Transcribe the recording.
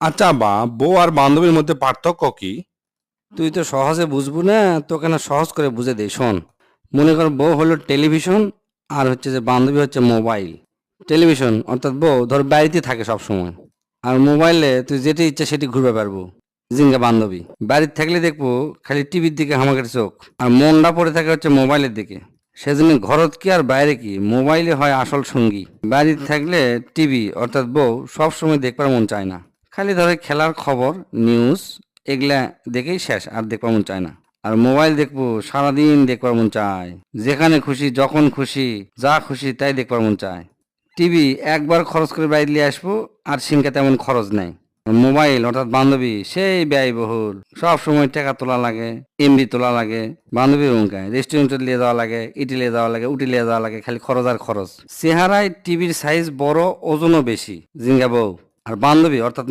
আচ্ছা বা বউ আর বান্ধবীর মধ্যে পার্থক্য কি? তুই তো সহজে বুঝবো না, তোকে না সহজ করে বুঝে দেই, শোন। মনে কর বউ হলো টেলিভিশন, আর হচ্ছে যে বান্ধবী হচ্ছে মোবাইল। টেলিভিশন অর্থাৎ বউ ধর বাড়িতে থাকে সব সময়, আর মোবাইলে তুই যেটি ইচ্ছা সেটি ঘুরবে পারবো। জিঙ্গা বান্ধবী বাড়িতে থাকলে দেখবো খালি টিভির দিকে হামাকের চোখ, আর মনটা পড়ে থাকে হচ্ছে মোবাইলের দিকে। সেজন্য ঘরত কি আর বাইরে কি, মোবাইলে হয় আসল সঙ্গী। বাড়িতে থাকলে টিভি অর্থাৎ বউ সব সময় দেখবার মন চায় না, খালি ধরে খেলার খবর, নিউজ, এগুলা দেখেই শেষ, আর দেখবার মন চায় না। আর মোবাইল দেখবো সারাদিন দেখবার মন চায়, যেখানে খুশি যখন খুশি যা খুশি তাই দেখবার মন চায়। টিভি একবার খরচ করে বাইরে নিয়ে আসবো, আর সিমকা তেমন খরচ নাই। মোবাইল অর্থাৎ বান্ধবী সেই ব্যয়বহুল, সব সময় টাকা তোলা লাগে, এমবি তোলা লাগে। বান্ধবীর মুখায় রেস্টুরেন্টে নিয়ে যাওয়া লাগে, ইটি নিয়ে যাওয়া লাগে, উটি নিয়ে যাওয়া লাগে, খালি খরচ আর খরচ। চেহারায় টিভির সাইজ বড়, ওজনও বেশি, জিঙ্গা বউ। আর বান্ধবী অর্থাৎ